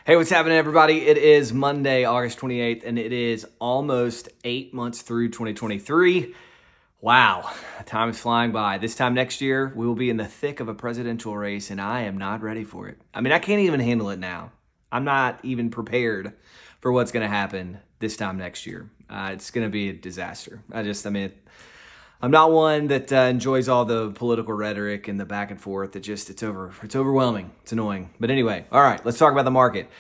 Hey, what's happening, everybody? It is Monday, August 28th, and it is almost 8 months through 2023. Wow, time is flying by. This time next year, we will be in the thick of a presidential race, and I am not ready for it. I mean, I can't even handle it now. I'm not even prepared for what's going to happen this time next year. It's going to be a disaster. I'm not one that enjoys all the political rhetoric and the back and forth. It's overwhelming. It's annoying. But anyway, all right, let's talk about the market.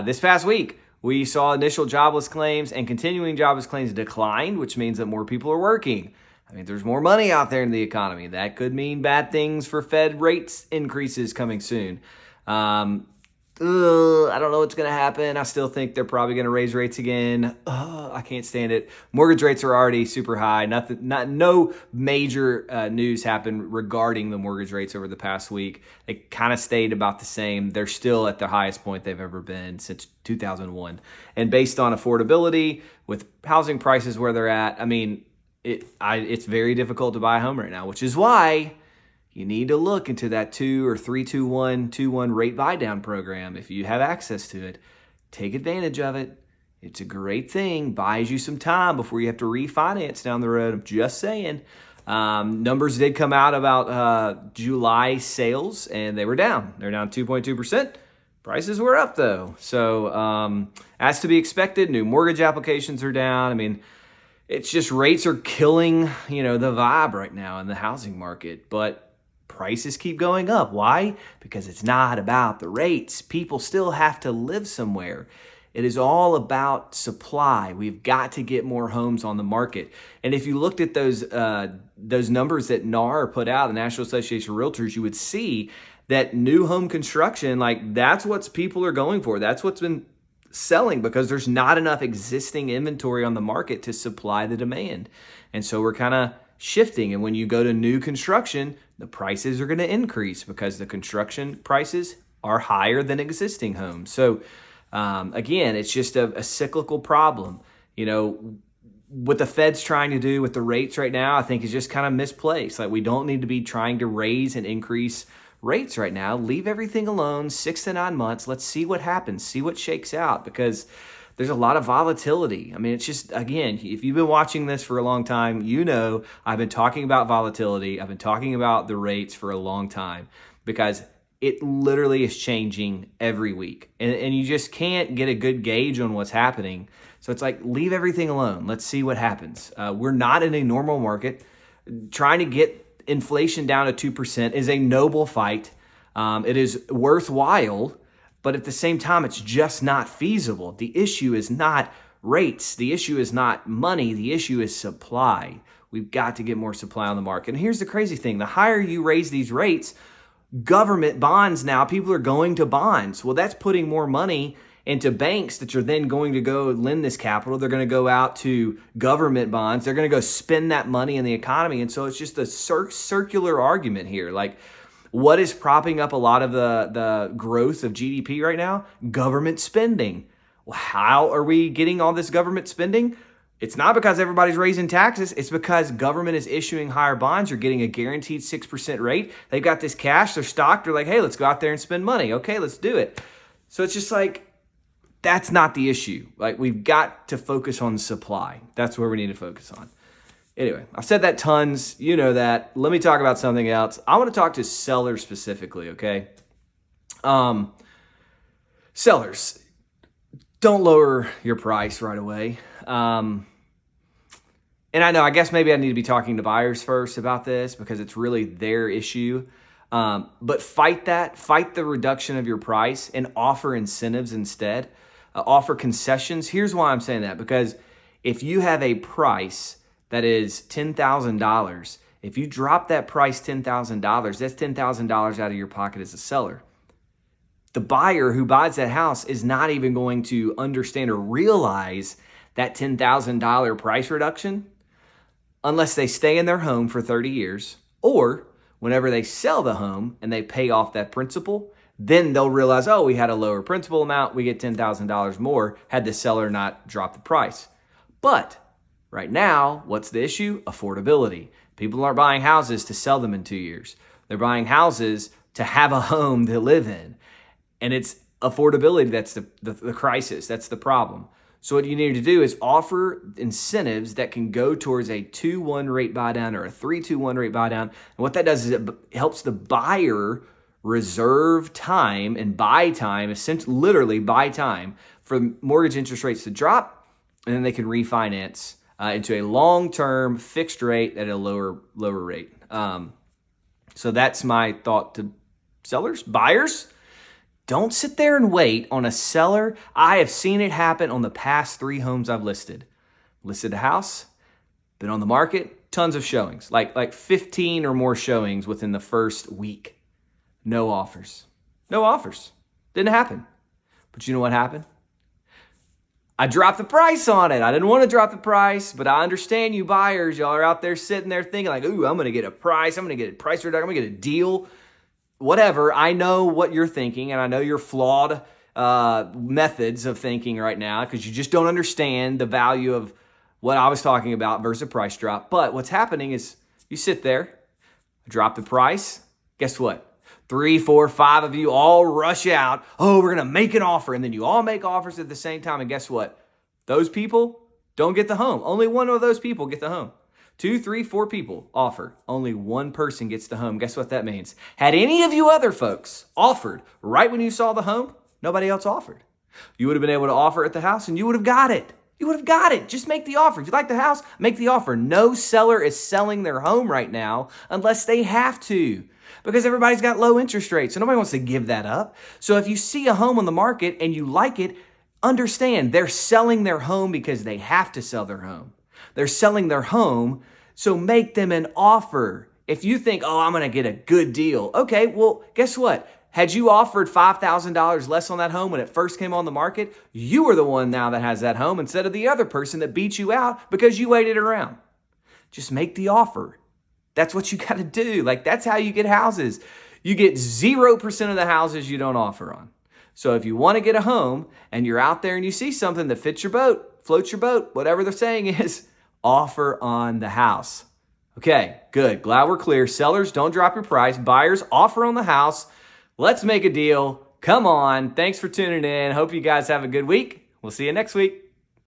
This past week, we saw initial jobless claims and continuing jobless claims decline, which means that more people are working. I mean, there's more money out there in the economy. That could mean bad things for Fed rates increases coming soon. I don't know what's going to happen. I still think they're probably going to raise rates again. I can't stand it. Mortgage rates are already super high. No major news happened regarding the mortgage rates over the past week. They kind of stayed about the same. They're still at the highest point they've ever been since 2001. And based on affordability, with housing prices where they're at, I mean, it's very difficult to buy a home right now, which is why you need to look into that 2 or 3-2-1-2-1 rate buy down program. If you have access to it, take advantage of it. It's a great thing. Buys you some time before you have to refinance down the road. I'm just saying. Numbers did come out about July sales, and they were down. They're down 2.2%. Prices were up, though. So as to be expected, new mortgage applications are down. I mean, it's just rates are killing, the vibe right now in the housing market. But prices keep going up. Why? Because it's not about the rates. People still have to live somewhere. It is all about supply. We've got to get more homes on the market. And if you looked at those numbers that NAR put out, the National Association of Realtors, you would see that new home construction, that's what people are going for. That's what's been selling because there's not enough existing inventory on the market to supply the demand. And so we're kind of shifting. And when you go to new construction, the prices are going to increase because the construction prices are higher than existing homes. So again, it's just a cyclical problem. What the Fed's trying to do with the rates right now, I think is just kind of misplaced. We don't need to be trying to raise and increase rates right now. Leave everything alone 6 to 9 months. Let's see what happens, see what shakes out, because there's a lot of volatility. I mean, it's just, again, if you've been watching this for a long time, I've been talking about volatility. I've been talking about the rates for a long time because it literally is changing every week. And you just can't get a good gauge on what's happening. So it's leave everything alone. Let's see what happens. We're not in a normal market. Trying to get inflation down to 2% is a noble fight. It is worthwhile. But at the same time, it's just not feasible. The issue is not rates. The issue is not money. The issue is supply. We've got to get more supply on the market. And here's the crazy thing. The higher you raise these rates, government bonds now, people are going to bonds. Well, that's putting more money into banks that are then going to go lend this capital. They're going to go out to government bonds. They're going to go spend that money in the economy. And so it's just a circular argument here. What is propping up a lot of the growth of GDP right now? Government spending. Well, how are we getting all this government spending? It's not because everybody's raising taxes. It's because government is issuing higher bonds. You're getting a guaranteed 6% rate. They've got this cash. They're stocked. They're hey, let's go out there and spend money. Okay, let's do it. So it's just that's not the issue. We've got to focus on supply. That's where we need to focus on. Anyway, I've said that tons. You know that. Let me talk about something else. I want to talk to sellers specifically, okay? Sellers, don't lower your price right away. And I guess maybe I need to be talking to buyers first about this because it's really their issue. But fight the reduction of your price and offer incentives instead. Offer concessions. Here's why I'm saying that, because if you have a price that is $10,000. If you drop that price $10,000, that's $10,000 out of your pocket as a seller. The buyer who buys that house is not even going to understand or realize that $10,000 price reduction unless they stay in their home for 30 years or whenever they sell the home and they pay off that principal, then they'll realize, oh, we had a lower principal amount. We get $10,000 more had the seller not dropped the price. But right now, what's the issue? Affordability. People aren't buying houses to sell them in 2 years. They're buying houses to have a home to live in. And it's affordability. That's the crisis. That's the problem. So what you need to do is offer incentives that can go towards a 2-1 rate buy down or a 3-2-1 rate buy down. And what that does is it helps the buyer reserve time and buy time, essentially literally buy time for mortgage interest rates to drop, and then they can refinance into a long-term fixed rate at a lower rate. So that's my thought to sellers. Buyers, don't sit there and wait on a seller. I have seen it happen on the past 3 homes I've listed. Listed a house, been on the market, tons of showings, like 15 or more showings within the first week. No offers. No offers. Didn't happen. But you know what happened? I dropped the price on it. I didn't want to drop the price, but I understand you buyers. Y'all are out there sitting there thinking like, ooh, I'm going to get a price. I'm going to get a price reduction. I'm going to get a deal. Whatever. I know what you're thinking, and I know your flawed methods of thinking right now because you just don't understand the value of what I was talking about versus a price drop. But what's happening is you sit there, drop the price. Guess what? 3, 4, 5 of you all rush out. Oh, we're going to make an offer. And then you all make offers at the same time. And guess what? Those people don't get the home. Only one of those people get the home. 2, 3, 4 people offer. Only one person gets the home. Guess what that means? Had any of you other folks offered right when you saw the home, nobody else offered. You would have been able to offer at the house and you would have got it. You would have got it. Just make the offer. If you like the house, make the offer. No seller is selling their home right now unless they have to, because everybody's got low interest rates, so nobody wants to give that up. So if you see a home on the market and you like it, understand they're selling their home because they have to sell their home. They're selling their home, so make them an offer. If you think, oh, I'm going to get a good deal. Okay, well, guess what? Had you offered $5,000 less on that home when it first came on the market, you were the one now that has that home instead of the other person that beat you out because you waited around. Just make the offer. That's what you got to do. Like, that's how you get houses. You get 0% of the houses you don't offer on. So if you want to get a home and you're out there and you see something that fits your boat, floats your boat, whatever the saying is, offer on the house. Okay, good. Glad we're clear. Sellers, don't drop your price. Buyers, offer on the house. Let's make a deal. Come on. Thanks for tuning in. Hope you guys have a good week. We'll see you next week.